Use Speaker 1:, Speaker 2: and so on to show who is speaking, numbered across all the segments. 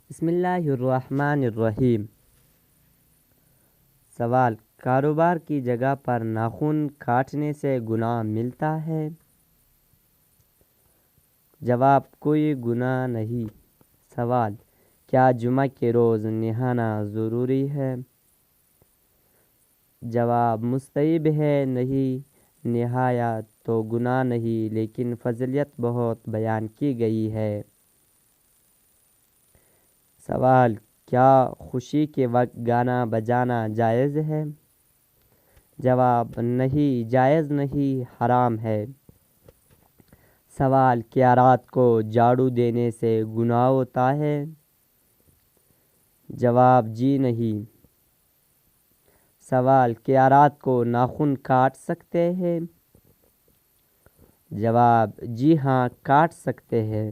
Speaker 1: بسم اللہ الرحمن الرحیم۔ سوال: کاروبار کی جگہ پر ناخن کاٹنے سے گناہ ملتا ہے؟ جواب: کوئی گناہ نہیں۔ سوال: کیا جمعہ کے روز نہانا ضروری ہے؟ جواب: مستحب ہے، نہیں نہایا تو گناہ نہیں، لیکن فضیلت بہت بیان کی گئی ہے۔ سوال: کیا خوشی کے وقت گانا بجانا جائز ہے؟ جواب: نہیں، جائز نہیں، حرام ہے۔ سوال: کیا رات کو جھاڑو دینے سے گناہ ہوتا ہے؟ جواب: جی نہیں۔ سوال: کیا رات کو ناخن کاٹ سکتے ہیں؟ جواب: جی ہاں، کاٹ سکتے ہیں۔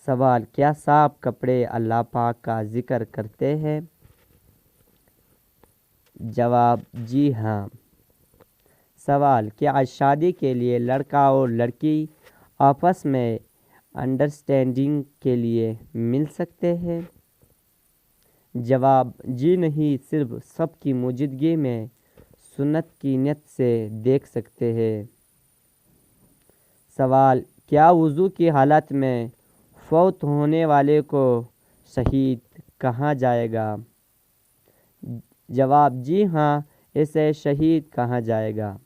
Speaker 1: سوال: کیا صاف کپڑے اللہ پاک کا ذکر کرتے ہیں؟ جواب: جی ہاں۔ سوال: کیا شادی کے لیے لڑکا اور لڑکی آپس میں انڈرسٹینڈنگ کے لیے مل سکتے ہیں؟ جواب: جی نہیں، صرف سب کی موجودگی میں سنت کی نیت سے دیکھ سکتے ہیں۔ سوال: کیا وضو کی حالت میں فوت ہونے والے کو شہید کہا جائے گا؟ جواب: جی ہاں، اسے شہید کہا جائے گا۔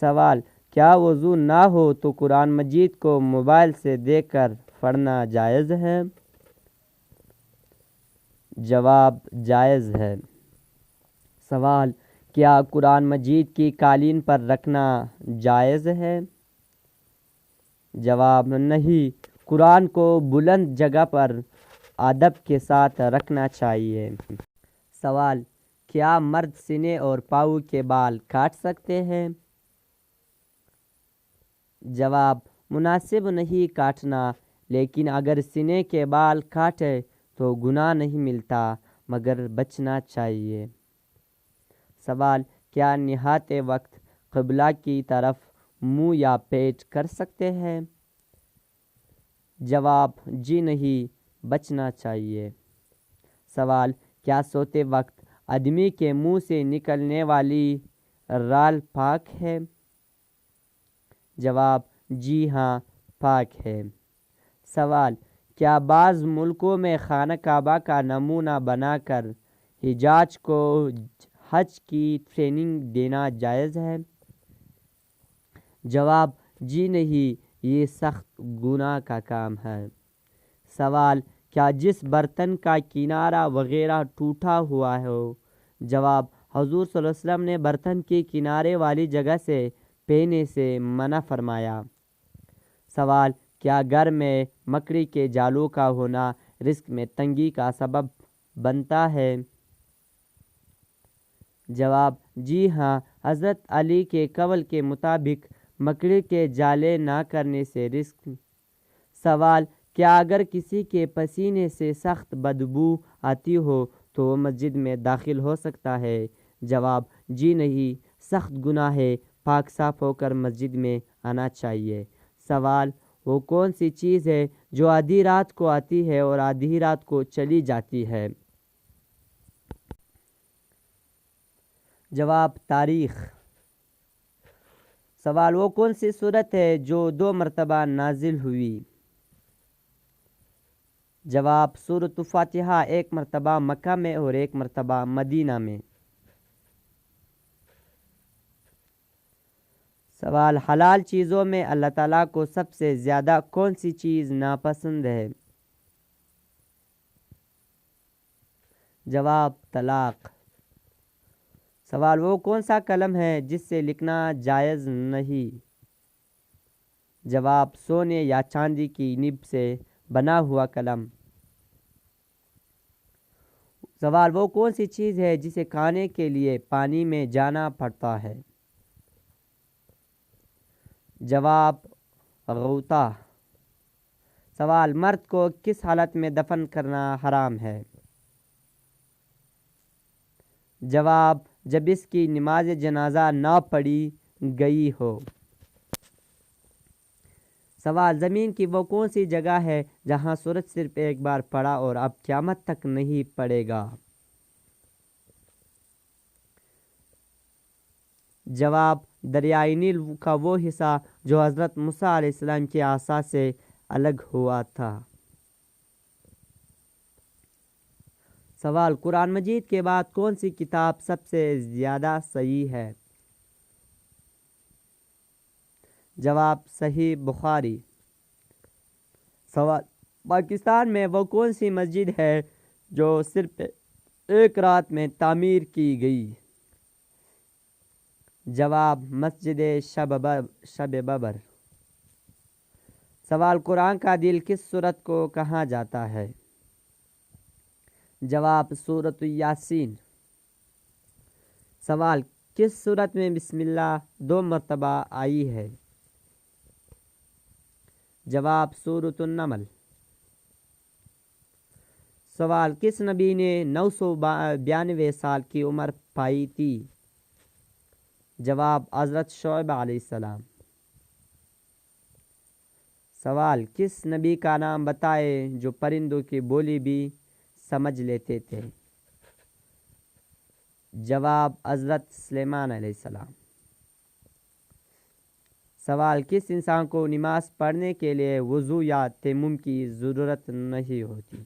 Speaker 1: سوال: کیا وضو نہ ہو تو قرآن مجید کو موبائل سے دیکھ کر پڑھنا جائز ہے؟ جواب: جائز ہے۔ سوال: کیا قرآن مجید کی قالین پر رکھنا جائز ہے؟ جواب: نہیں، قرآن کو بلند جگہ پر ادب کے ساتھ رکھنا چاہیے۔ سوال: کیا مرد سینے اور پاؤں کے بال کاٹ سکتے ہیں؟ جواب: مناسب نہیں کاٹنا، لیکن اگر سینے کے بال کاٹے تو گناہ نہیں ملتا، مگر بچنا چاہیے۔ سوال: کیا نہاتے وقت قبلہ کی طرف منہ یا پیٹ کر سکتے ہیں؟ جواب: جی نہیں، بچنا چاہیے۔ سوال: کیا سوتے وقت آدمی کے منہ سے نکلنے والی رال پاک ہے؟ جواب: جی ہاں، پاک ہے۔ سوال: کیا بعض ملکوں میں خانہ کعبہ کا نمونہ بنا کر حجاج کو حج کی ٹریننگ دینا جائز ہے؟ جواب: جی نہیں، یہ سخت گناہ کا کام ہے۔ سوال: کیا جس برتن کا کنارہ وغیرہ ٹوٹا ہوا ہو؟ جواب: حضور صلی اللہ علیہ وسلم نے برتن کی کنارے والی جگہ سے پینے سے منع فرمایا۔ سوال: کیا گھر میں مکڑی کے جالوں کا ہونا رزق میں تنگی کا سبب بنتا ہے؟ جواب: جی ہاں، حضرت علی کے قول کے مطابق مکڑی کے جالے نہ کرنے سے رزق۔ سوال: کیا اگر کسی کے پسینے سے سخت بدبو آتی ہو تو وہ مسجد میں داخل ہو سکتا ہے؟ جواب: جی نہیں، سخت گناہ ہے، پاک صاف ہو کر مسجد میں آنا چاہیے۔ سوال: وہ کون سی چیز ہے جو آدھی رات کو آتی ہے اور آدھی رات کو چلی جاتی ہے؟ جواب: تاریخ۔ سوال: وہ کون سی سورت ہے جو 2 مرتبہ نازل ہوئی؟ جواب: سورۃ فاتحہ، 1 مرتبہ مکہ میں اور 1 مرتبہ مدینہ میں۔ سوال: حلال چیزوں میں اللہ تعالیٰ کو سب سے زیادہ کون سی چیز ناپسند ہے؟ جواب: طلاق۔ سوال: وہ کون سا قلم ہے جس سے لکھنا جائز نہیں؟ جواب: سونے یا چاندی کی نب سے بنا ہوا قلم۔ سوال: وہ کون سی چیز ہے جسے کھانے کے لیے پانی میں جانا پڑتا ہے؟ جواب: غوطہ۔ سوال: مرد کو کس حالت میں دفن کرنا حرام ہے؟ جواب: جب اس کی نماز جنازہ نہ پڑھی گئی ہو۔ سوال، زمین کی وہ کون سی جگہ ہے جہاں سورج صرف ایک بار پڑا اور اب قیامت تک نہیں پڑے گا؟ جواب، دریائے نیل کا وہ حصہ جو حضرت موسیٰ علیہ السلام کی عصا سے الگ ہوا تھا۔ سوال، قرآن مجید کے بعد کون سی کتاب سب سے زیادہ صحیح ہے؟ جواب، صحیح بخاری۔ سوال، پاکستان میں وہ کون سی مسجد ہے جو صرف ایک رات میں تعمیر کی گئی؟ جواب، مسجد شب ببر۔ سوال، قرآن کا دل کس سورت کو کہا جاتا ہے؟ جواب، سورۃ یاسین۔ سوال، کس سورت میں بسم اللہ 2 مرتبہ آئی ہے؟ جواب، سورۃ النمل۔ سوال، کس نبی نے 992 سال کی عمر پائی تھی؟ جواب، حضرت شعیب علیہ السلام۔ سوال، کس نبی کا نام بتائے جو پرندوں کی بولی بھی سمجھ لیتے تھے؟ جواب، حضرت سلیمان علیہ السلام۔ سوال، کس انسان کو نماز پڑھنے کے لیے وضو یا تیمم کی ضرورت نہیں ہوتی؟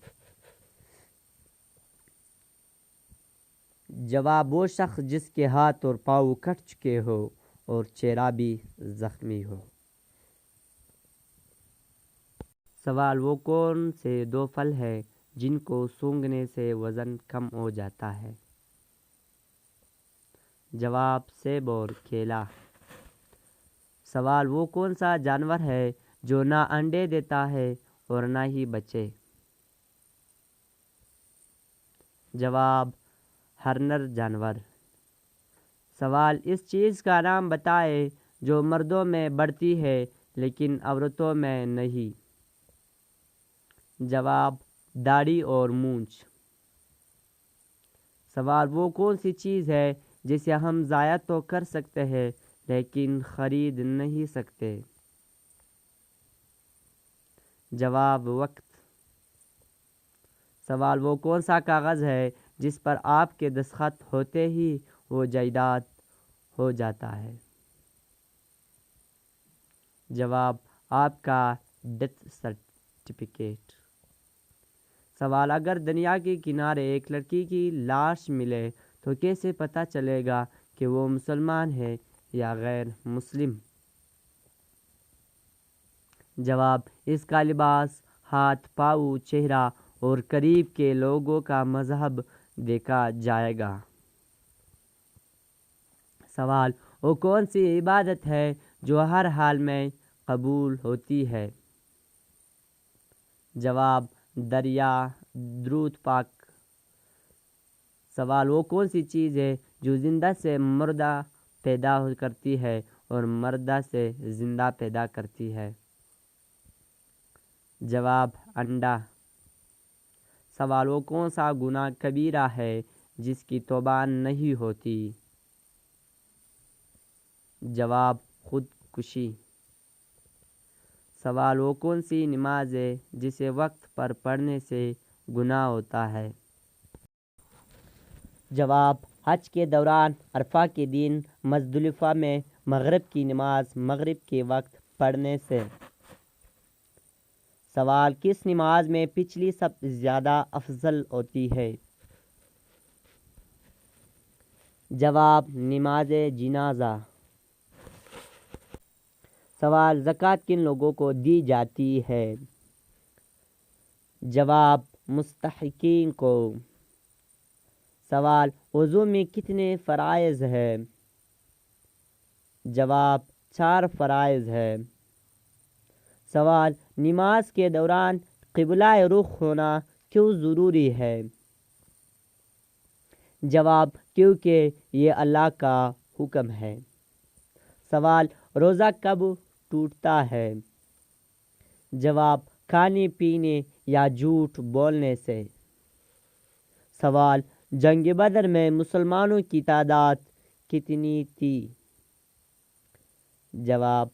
Speaker 1: جواب، وہ شخص جس کے ہاتھ اور پاؤں کٹ چکے ہو اور چہرہ بھی زخمی ہو۔ سوال، وہ کون سے 2 پھل ہیں جن کو سونگھنے سے وزن کم ہو جاتا ہے؟ جواب، سیب اور کیلا۔ سوال، وہ کون سا جانور ہے جو نہ انڈے دیتا ہے اور نہ ہی بچے؟ جواب، ہر نر جانور۔ سوال، اس چیز کا نام بتائے جو مردوں میں بڑھتی ہے لیکن عورتوں میں نہیں؟ جواب، داڑھی اور مونچھ۔ سوال، وہ کون سی چیز ہے جسے ہم ضائع تو کر سکتے ہیں لیکن خرید نہیں سکتے؟ جواب، وقت۔ سوال، وہ کون سا کاغذ ہے جس پر آپ کے دستخط ہوتے ہی وہ جائیداد ہو جاتا ہے؟ جواب، آپ کا ڈیتھ سرٹیفکیٹ۔ سوال، اگر دریا کے کنارے ایک لڑکی کی لاش ملے تو کیسے پتہ چلے گا کہ وہ مسلمان ہے یا غیر مسلم؟ جواب، اس کا لباس، ہاتھ، پاؤں، چہرہ اور قریب کے لوگوں کا مذہب دیکھا جائے گا۔ سوال، وہ کون سی عبادت ہے جو ہر حال میں قبول ہوتی ہے؟ جواب، درود پاک۔ سوال، وہ کون سی چیز ہے جو زندہ سے مردہ پیدا کرتی ہے اور مردہ سے زندہ پیدا کرتی ہے؟ جواب، انڈا۔ سوال، وہ کون سا گناہ کبیرہ ہے جس کی توبہ نہیں ہوتی؟ جواب، خودکشی۔ سوال، وہ کون سی نماز ہے جسے وقت پر پڑھنے سے گناہ ہوتا ہے؟ جواب، حج کے دوران عرفہ کے دن مزدلفہ میں مغرب کی نماز مغرب کے وقت پڑھنے سے۔ سوال، کس نماز میں پچھلی سب زیادہ افضل ہوتی ہے؟ جواب، نماز جنازہ۔ سوال، زکوٰۃ کن لوگوں کو دی جاتی ہے؟ جواب، مستحقین کو۔ سوال، وضو میں کتنے فرائض ہیں؟ جواب، 4 فرائض ہیں۔ سوال، نماز کے دوران قبلہ رخ ہونا کیوں ضروری ہے؟ جواب، کیونکہ یہ اللہ کا حکم ہے۔ سوال، روزہ کب ٹوٹتا ہے؟ جواب، کھانے پینے یا جھوٹ بولنے سے۔ سوال، جنگ بدر میں مسلمانوں کی تعداد کتنی تھی؟ جواب،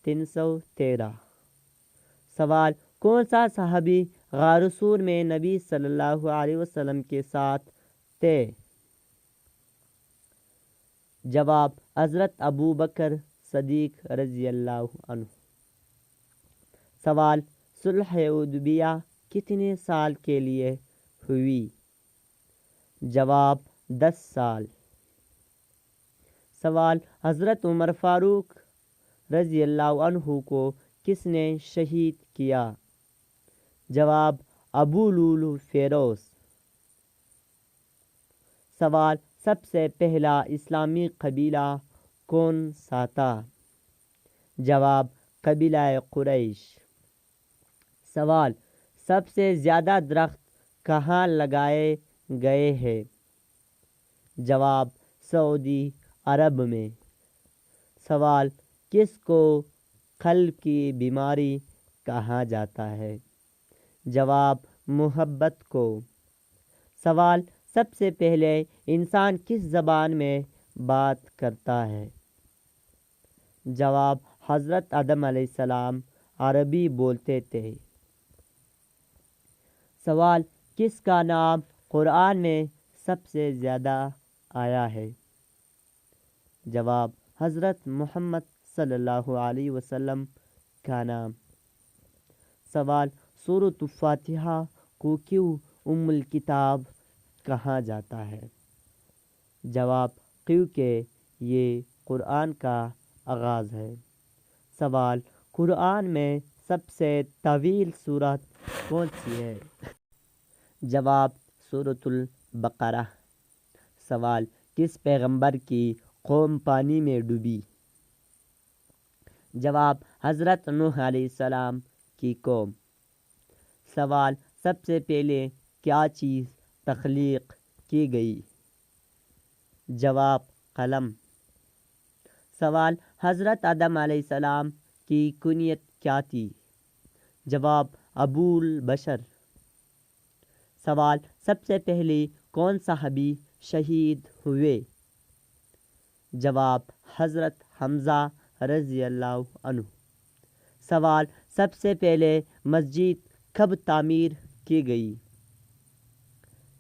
Speaker 1: 313۔ سوال کون سا صحابی غار سور میں نبی صلی اللہ علیہ وسلم کے ساتھ تھے؟ جواب حضرت ابو بکر صدیق رضی اللہ عنہ۔ سوال صلح حدیبیہ کتنے سال کے لیے ہوئی؟ جواب 10 سال۔ سوال حضرت عمر فاروق رضی اللہ عنہ کو کس نے شہید کیا؟ جواب ابو لولو فیروز۔ سوال سب سے پہلا اسلامی قبیلہ کون سا تھا؟ جواب قبیلہ قریش۔ سوال سب سے زیادہ درخت کہاں لگائے گئے ہیں؟ جواب سعودی عرب میں۔ سوال کس کو قلب کی بیماری کہا جاتا ہے؟ جواب محبت کو۔ سوال سب سے پہلے انسان کس زبان میں بات کرتا ہے؟ جواب حضرت آدم علیہ السلام عربی بولتے تھے۔ سوال کس کا نام قرآن میں سب سے زیادہ آیا ہے؟ جواب حضرت محمد صلی اللہ علیہ وسلم کا نام۔ سوال سورۃ الفاتحہ کو کیوں ام الکتاب کہا جاتا ہے؟ جواب کیونکہ یہ قرآن کا آغاز ہے۔ سوال قرآن میں سب سے طویل سورت کون سی ہے؟ جواب سورۃ البقرہ۔ سوال کس پیغمبر کی قوم پانی میں ڈوبی؟ جواب حضرت نوح علیہ السلام کی قوم۔ سوال سب سے پہلے کیا چیز تخلیق کی گئی؟ جواب قلم۔ سوال حضرت آدم علیہ السلام کی کنیت کیا تھی؟ جواب ابو البشر۔ سوال سب سے پہلے کون صحابی شہید ہوئے؟ جواب حضرت حمزہ رضی اللہ عنہ۔ سوال سب سے پہلے مسجد کب تعمیر کی گئی؟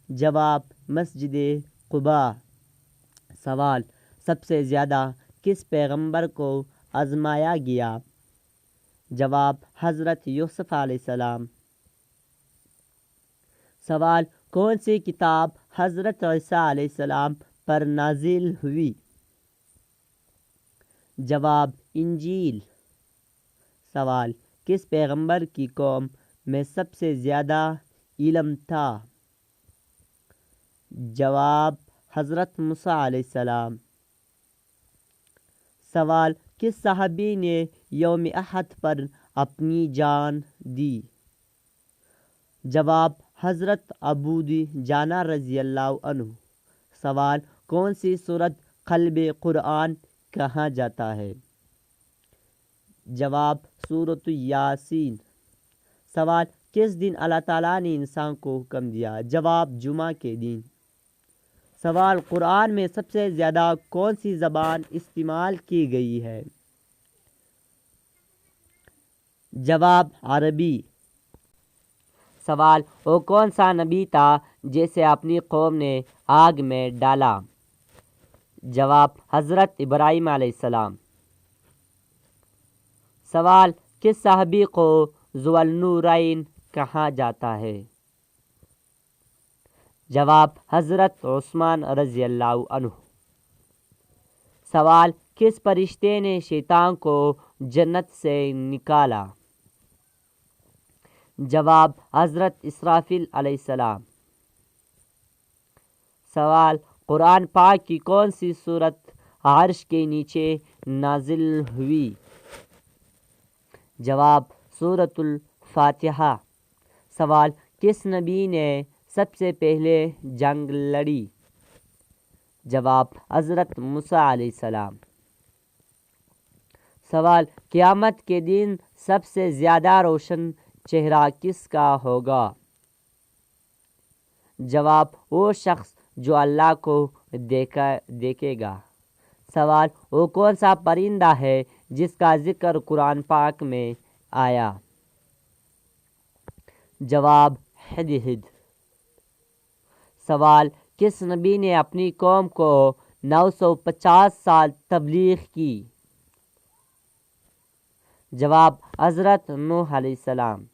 Speaker 1: جواب مسجد قباء۔ سوال سب سے زیادہ کس پیغمبر کو آزمایا گیا؟ جواب حضرت یوسف علیہ السلام۔ سوال کون سی کتاب حضرت عیسیٰ علیہ السلام پر نازل ہوئی؟ جواب انجیل۔ سوال کس پیغمبر کی قوم میں سب سے زیادہ علم تھا؟ جواب حضرت موسیٰ علیہ السلام۔ سوال کس صحابی نے یوم احد پر اپنی جان دی؟ جواب حضرت ابو دجانہ رضی اللہ عنہ۔ سوال کون سی سورت قلب قرآن کہا جاتا ہے؟ جواب سورۃ یاسین۔ سوال کس دن اللہ تعالیٰ نے انسان کو حکم دیا؟ جواب جمعہ کے دن۔ سوال قرآن میں سب سے زیادہ کون سی زبان استعمال کی گئی ہے؟ جواب عربی۔ سوال وہ کون سا نبی تھا جسے اپنی قوم نے آگ میں ڈالا؟ جواب حضرت ابراہیم علیہ السلام۔ سوال کس صحابی کو ذو النورین کہا جاتا ہے؟ جواب حضرت عثمان رضی اللہ عنہ۔ سوال کس فرشتے نے شیطان کو جنت سے نکالا؟ جواب حضرت اسرافیل علیہ السلام۔ سوال قرآن پاک کی کون سی سورت عرش کے نیچے نازل ہوئی؟ جواب سورۃ الفاتحہ۔ سوال کس نبی نے سب سے پہلے جنگ لڑی؟ جواب حضرت موسیٰ علیہ السلام۔ سوال قیامت کے دن سب سے زیادہ روشن چہرہ کس کا ہوگا؟ جواب وہ شخص جو اللہ کو دیکھے گا۔ سوال وہ کون سا پرندہ ہے جس کا ذکر قرآن پاک میں آیا؟ جواب ہدہد۔ سوال، کس نبی نے اپنی قوم کو 950 سال تبلیغ کی؟ جواب حضرت نوح علیہ السلام۔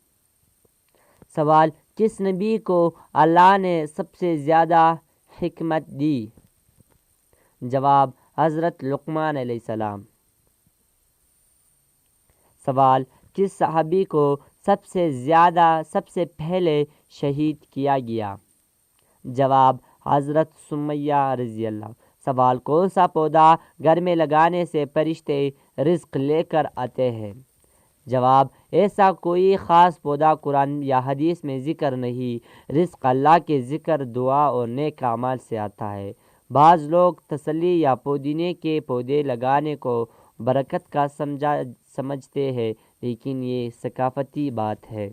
Speaker 1: سوال، کس نبی کو اللہ نے سب سے زیادہ حکمت دی؟ جواب حضرت لقمان علیہ السلام۔ سوال، کس صحابی کو سب سے پہلے شہید کیا گیا؟ جواب حضرت سمیہ رضی اللہ۔ سوال، کون سا پودا گھر میں لگانے سے فرشتے رزق لے کر آتے ہیں؟ جواب ایسا کوئی خاص پودا قرآن یا حدیث میں ذکر نہیں، رزق اللہ کے ذکر، دعا اور نیک اعمال سے آتا ہے۔ بعض لوگ تسلی یا پودینے کے پودے لگانے کو برکت کا سمجھتے ہیں، لیکن یہ ثقافتی بات ہے۔